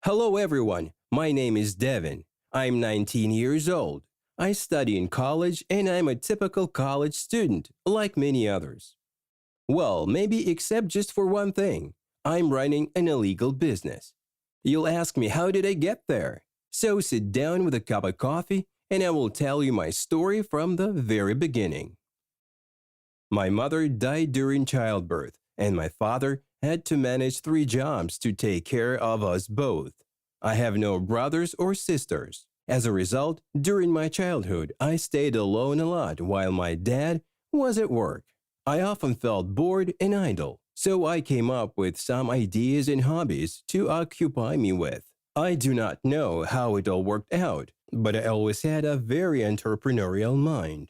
Hello everyone, my name is Devin. I'm 19 years old. I study in college and I'm a typical college student, like many others. Well, maybe except just for one thing. I'm running an illegal business. You'll ask me how did I get there? So sit down with a cup of coffee and I will tell you my story from the very beginning. My mother died during childbirth and my father had to manage 3 jobs to take care of us both. I have no brothers or sisters. As a result, during my childhood, I stayed alone a lot while my dad was at work. I often felt bored and idle, so I came up with some ideas and hobbies to occupy me with. I do not know how it all worked out, but I always had a very entrepreneurial mind.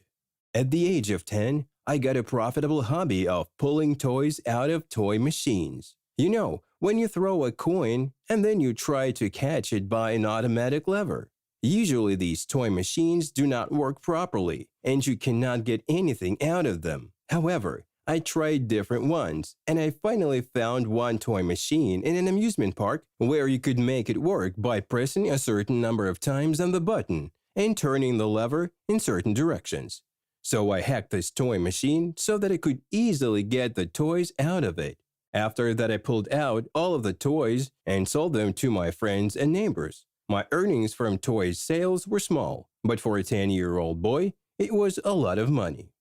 At the age of 10, I got a profitable hobby of pulling toys out of toy machines. You know, when you throw a coin and then you try to catch it by an automatic lever. Usually these toy machines do not work properly and you cannot get anything out of them. However, I tried different ones and I finally found one toy machine in an amusement park where you could make it work by pressing a certain number of times on the button and turning the lever in certain directions. So I hacked this toy machine so that I could easily get the toys out of it. After that, I pulled out all of the toys and sold them to my friends and neighbors. My earnings from toy sales were small, but for a 10-year-old boy, it was a lot of money.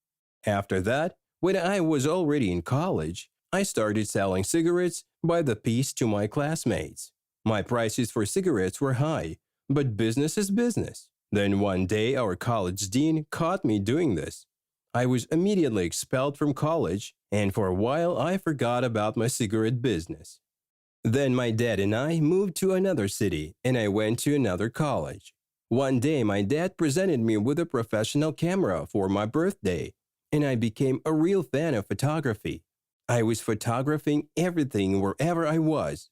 After that, when I was already in college, I started selling cigarettes by the piece to my classmates. My prices for cigarettes were high, but business is business. Then one day, our college dean caught me doing this. I was immediately expelled from college, and for a while I forgot about my cigarette business. Then my dad and I moved to another city, and I went to another college. One day my dad presented me with a professional camera for my birthday, and I became a real fan of photography. I was photographing everything wherever I was.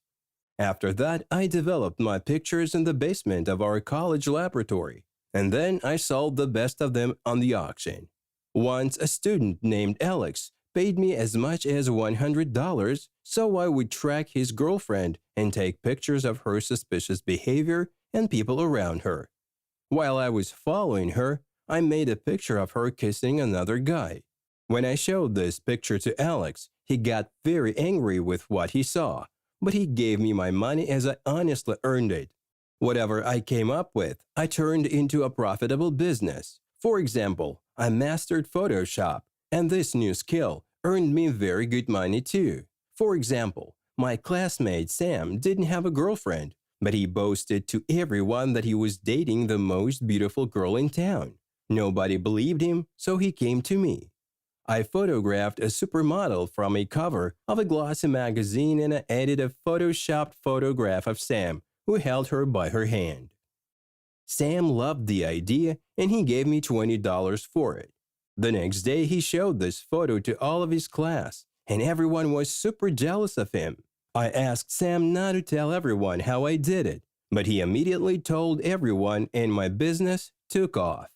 After that, I developed my pictures in the basement of our college laboratory, and then I sold the best of them on the auction. Once a student named Alex paid me as much as $100 so I would track his girlfriend and take pictures of her suspicious behavior and people around her. While I was following her, I made a picture of her kissing another guy. When I showed this picture to Alex, he got very angry with what he saw, but he gave me my money as I honestly earned it. Whatever I came up with, I turned into a profitable business. For example, I mastered Photoshop, and this new skill earned me very good money too. For example, my classmate Sam didn't have a girlfriend, but he boasted to everyone that he was dating the most beautiful girl in town. Nobody believed him, so he came to me. I photographed a supermodel from a cover of a glossy magazine and I edited a photoshopped photograph of Sam, who held her by her hand. Sam loved the idea and he gave me $20 for it. The next day he showed this photo to all of his class and everyone was super jealous of him. I asked Sam not to tell everyone how I did it, but he immediately told everyone and my business took off.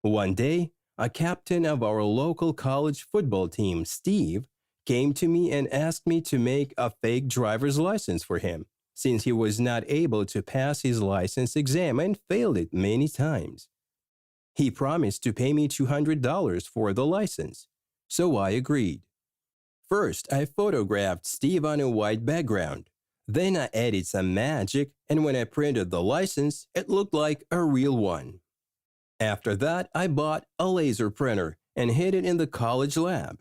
One day, a captain of our local college football team, Steve, came to me and asked me to make a fake driver's license for him, since he was not able to pass his license exam and failed it many times. He promised to pay me $200 for the license, so I agreed. First, I photographed Steve on a white background. Then I added some magic, and when I printed the license, it looked like a real one. After that, I bought a laser printer and hid it in the college lab.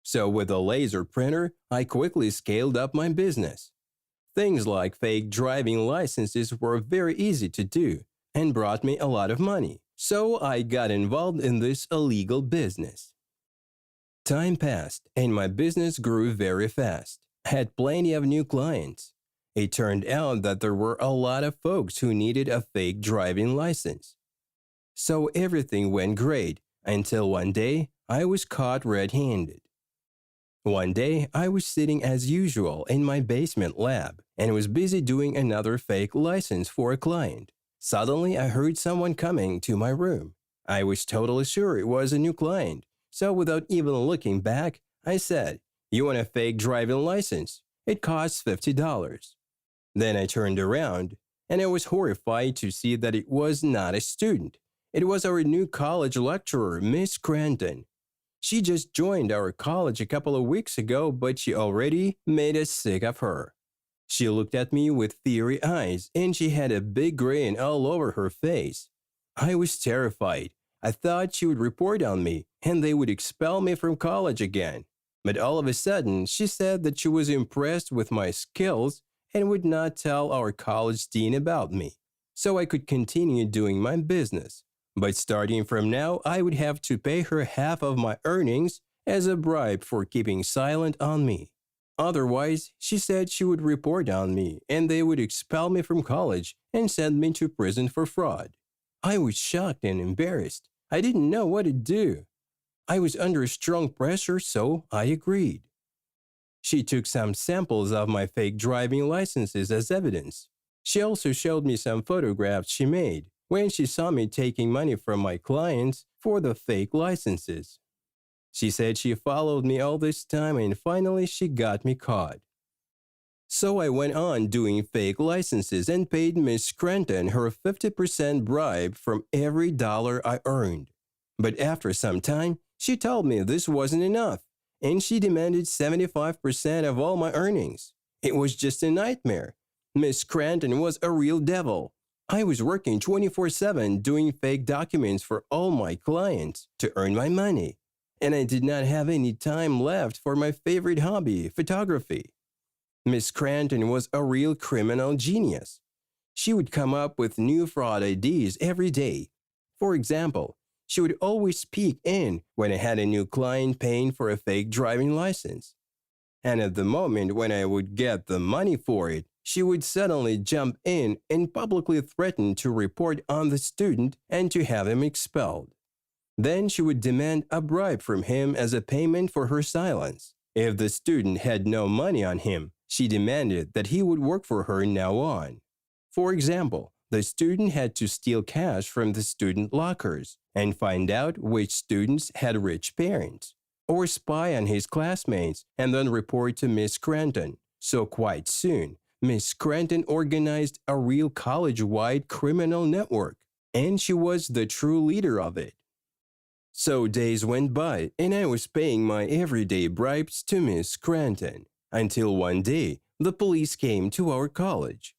So with a laser printer, I quickly scaled up my business. Things like fake driving licenses were very easy to do and brought me a lot of money. So I got involved in this illegal business. Time passed and my business grew very fast. I had plenty of new clients. It turned out that there were a lot of folks who needed a fake driving license. So everything went great until one day I was caught red-handed. One day I was sitting as usual in my basement lab and was busy doing another fake license for a client. Suddenly I heard someone coming to my room. I was totally sure it was a new client, so without even looking back, I said, "You want a fake driving license? It costs $50. Then I turned around, and I was horrified to see that it was not a student. It was our new college lecturer, Miss Cranton. She just joined our college a couple of weeks ago, but she already made us sick of her. She looked at me with fiery eyes, and she had a big grin all over her face. I was terrified. I thought she would report on me, and they would expel me from college again. But all of a sudden, she said that she was impressed with my skills and would not tell our college dean about me, so I could continue doing my business. But starting from now, I would have to pay her half of my earnings as a bribe for keeping silent on me. Otherwise, she said she would report on me and they would expel me from college and send me to prison for fraud. I was shocked and embarrassed. I didn't know what to do. I was under strong pressure, so I agreed. She took some samples of my fake driving licenses as evidence. She also showed me some photographs she made when she saw me taking money from my clients for the fake licenses. She said she followed me all this time and finally she got me caught. So I went on doing fake licenses and paid Miss Cranton her 50% bribe from every dollar I earned. But after some time, she told me this wasn't enough, and she demanded 75% of all my earnings. It was just a nightmare. Miss Cranton was a real devil. I was working 24/7 doing fake documents for all my clients to earn my money, and I did not have any time left for my favorite hobby, photography. Miss Cranton was a real criminal genius. She would come up with new fraud ideas every day. For example, she would always peek in when I had a new client paying for a fake driving license. And at the moment when I would get the money for it, she would suddenly jump in and publicly threaten to report on the student and to have him expelled. Then she would demand a bribe from him as a payment for her silence. If the student had no money on him, she demanded that he would work for her now on. For example, the student had to steal cash from the student lockers and find out which students had rich parents, or spy on his classmates and then report to Miss Cranton. So quite soon, Miss Cranton organized a real college-wide criminal network, and she was the true leader of it. So days went by, and I was paying my everyday bribes to Miss Cranton, until one day, the police came to our college.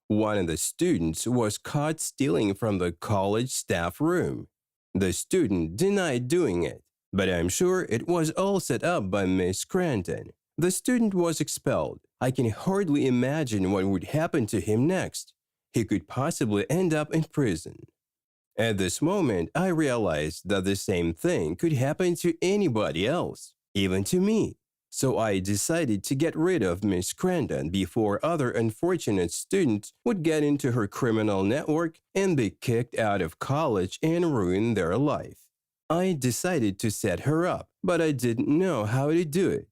One of the students was caught stealing from the college staff room. The student denied doing it, but I'm sure it was all set up by Miss Cranton. The student was expelled. I can hardly imagine what would happen to him next. He could possibly end up in prison. At this moment, I realized that the same thing could happen to anybody else, even to me. So I decided to get rid of Miss Cranton before other unfortunate students would get into her criminal network and be kicked out of college and ruin their life. I decided to set her up, but I didn't know how to do it.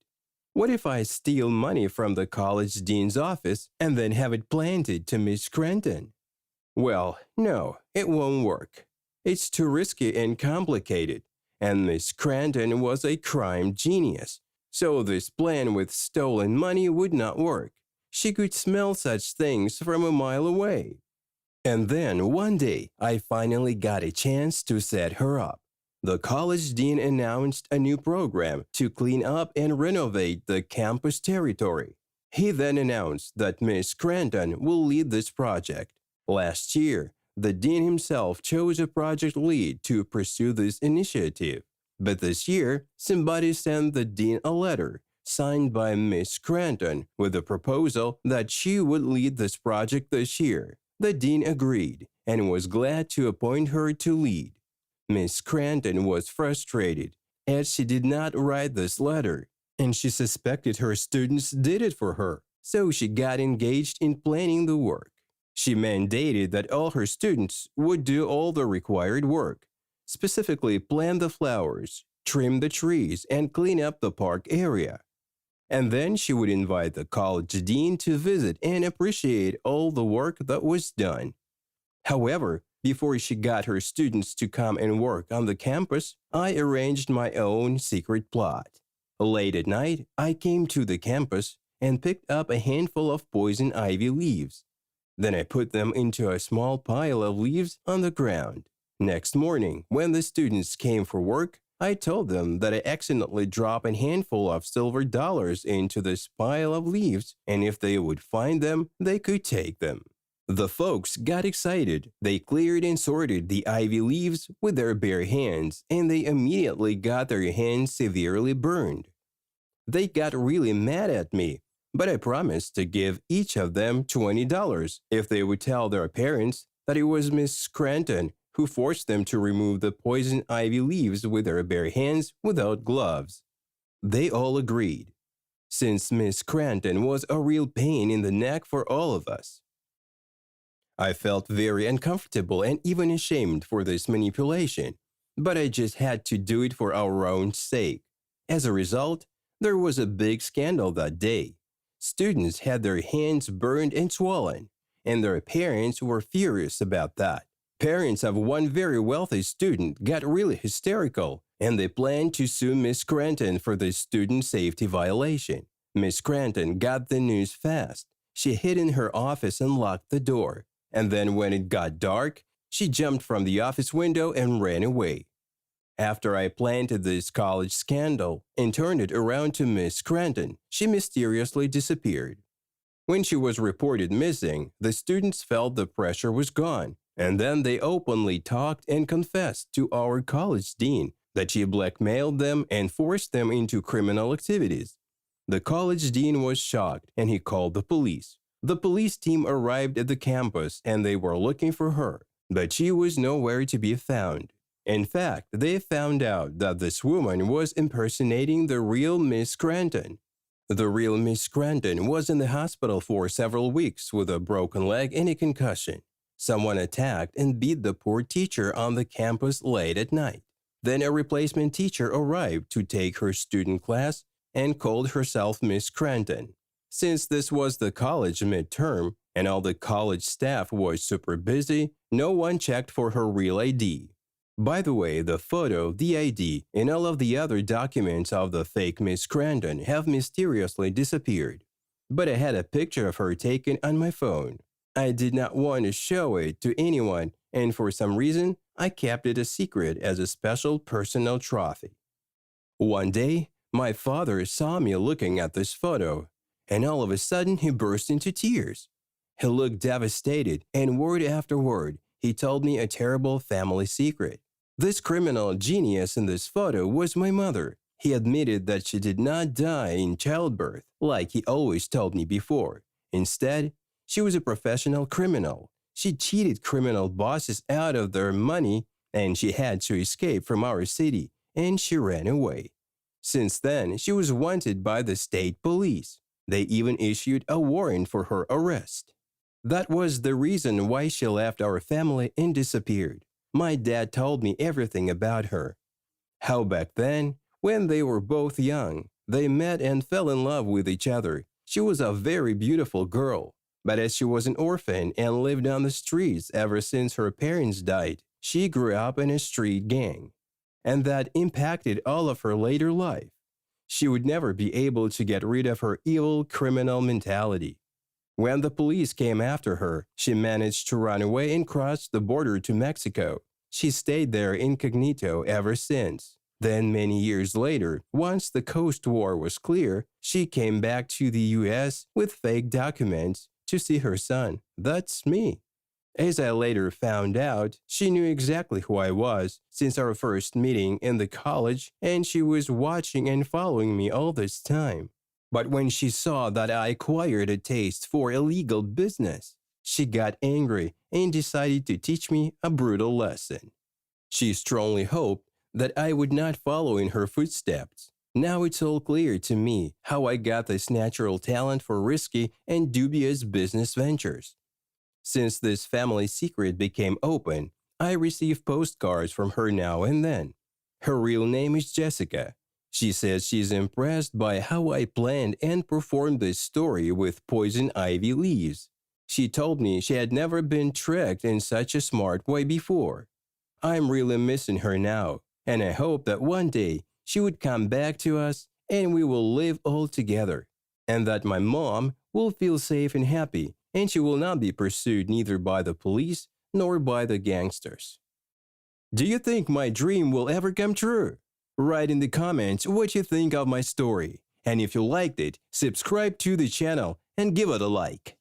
What if I steal money from the college dean's office and then have it planted to Miss Cranton? Well, no, it won't work. It's too risky and complicated, and Miss Cranton was a crime genius. So this plan with stolen money would not work. She could smell such things from a mile away. And then one day, I finally got a chance to set her up. The college dean announced a new program to clean up and renovate the campus territory. He then announced that Miss Cranton will lead this project. Last year, the dean himself chose a project lead to pursue this initiative. But this year, somebody sent the dean a letter signed by Miss Cranton with the proposal that she would lead this project this year. The dean agreed and was glad to appoint her to lead. Miss Cranton was frustrated as she did not write this letter, and she suspected her students did it for her, so she got engaged in planning the work. She mandated that all her students would do all the required work, specifically plant the flowers, trim the trees, and clean up the park area. And then she would invite the college dean to visit and appreciate all the work that was done. However, before she got her students to come and work on the campus, I arranged my own secret plot. Late at night, I came to the campus, and picked up a handful of poison ivy leaves. Then I put them into a small pile of leaves on the ground. Next morning, when the students came for work, I told them that I accidentally dropped a handful of silver dollars into this pile of leaves, and if they would find them, they could take them. The folks got excited. They cleared and sorted the ivy leaves with their bare hands, and they immediately got their hands severely burned. They got really mad at me, but I promised to give each of them $20 if they would tell their parents that it was Miss Scranton who forced them to remove the poison ivy leaves with their bare hands without gloves. They all agreed, since Miss Scranton was a real pain in the neck for all of us. I felt very uncomfortable and even ashamed for this manipulation, but I just had to do it for our own sake. As a result, there was a big scandal that day. Students had their hands burned and swollen, and their parents were furious about that. Parents of one very wealthy student got really hysterical, and they planned to sue Miss Scranton for the student safety violation. Miss Scranton got the news fast. She hid in her office and locked the door. And then when it got dark, she jumped from the office window and ran away. After I planted this college scandal and turned it around to Miss Scranton, she mysteriously disappeared. When she was reported missing, the students felt the pressure was gone, and then they openly talked and confessed to our college dean that she blackmailed them and forced them into criminal activities. The college dean was shocked and he called the police. The police team arrived at the campus and they were looking for her, but she was nowhere to be found. In fact, they found out that this woman was impersonating the real Miss Scranton. The real Miss Scranton was in the hospital for several weeks with a broken leg and a concussion. Someone attacked and beat the poor teacher on the campus late at night. Then a replacement teacher arrived to take her student class and called herself Miss Scranton. Since this was the college midterm and all the college staff was super busy, no one checked for her real ID. By the way, the photo, the ID, and all of the other documents of the fake Miss Scranton have mysteriously disappeared. But I had a picture of her taken on my phone. I did not want to show it to anyone, and for some reason, I kept it a secret as a special personal trophy. One day, my father saw me looking at this photo, and all of a sudden he burst into tears. He looked devastated, and word after word, he told me a terrible family secret. This criminal genius in this photo was my mother. He admitted that she did not die in childbirth, like he always told me before. Instead, she was a professional criminal. She cheated criminal bosses out of their money, and she had to escape from our city, and she ran away. Since then, she was wanted by the state police. They even issued a warrant for her arrest. That was the reason why she left our family and disappeared. My dad told me everything about her. How back then, when they were both young, they met and fell in love with each other. She was a very beautiful girl, but as she was an orphan and lived on the streets ever since her parents died, she grew up in a street gang. And that impacted all of her later life. She would never be able to get rid of her evil criminal mentality. When the police came after her, she managed to run away and cross the border to Mexico. She stayed there incognito ever since. Then many years later, once the Coast War was clear, she came back to the US with fake documents to see her son. That's me. As I later found out, she knew exactly who I was since our first meeting in the college, and she was watching and following me all this time. But when she saw that I acquired a taste for illegal business, she got angry and decided to teach me a brutal lesson. She strongly hoped that I would not follow in her footsteps. Now it's all clear to me how I got this natural talent for risky and dubious business ventures. Since this family secret became open, I receive postcards from her now and then. Her real name is Jessica. She says she's impressed by how I planned and performed this story with poison ivy leaves. She told me she had never been tricked in such a smart way before. I'm really missing her now, and I hope that one day she would come back to us and we will live all together. and that my mom will feel safe and happy, and she will not be pursued neither by the police nor by the gangsters. Do you think my dream will ever come true? Write in the comments what you think of my story, and if you liked it, subscribe to the channel and give it a like.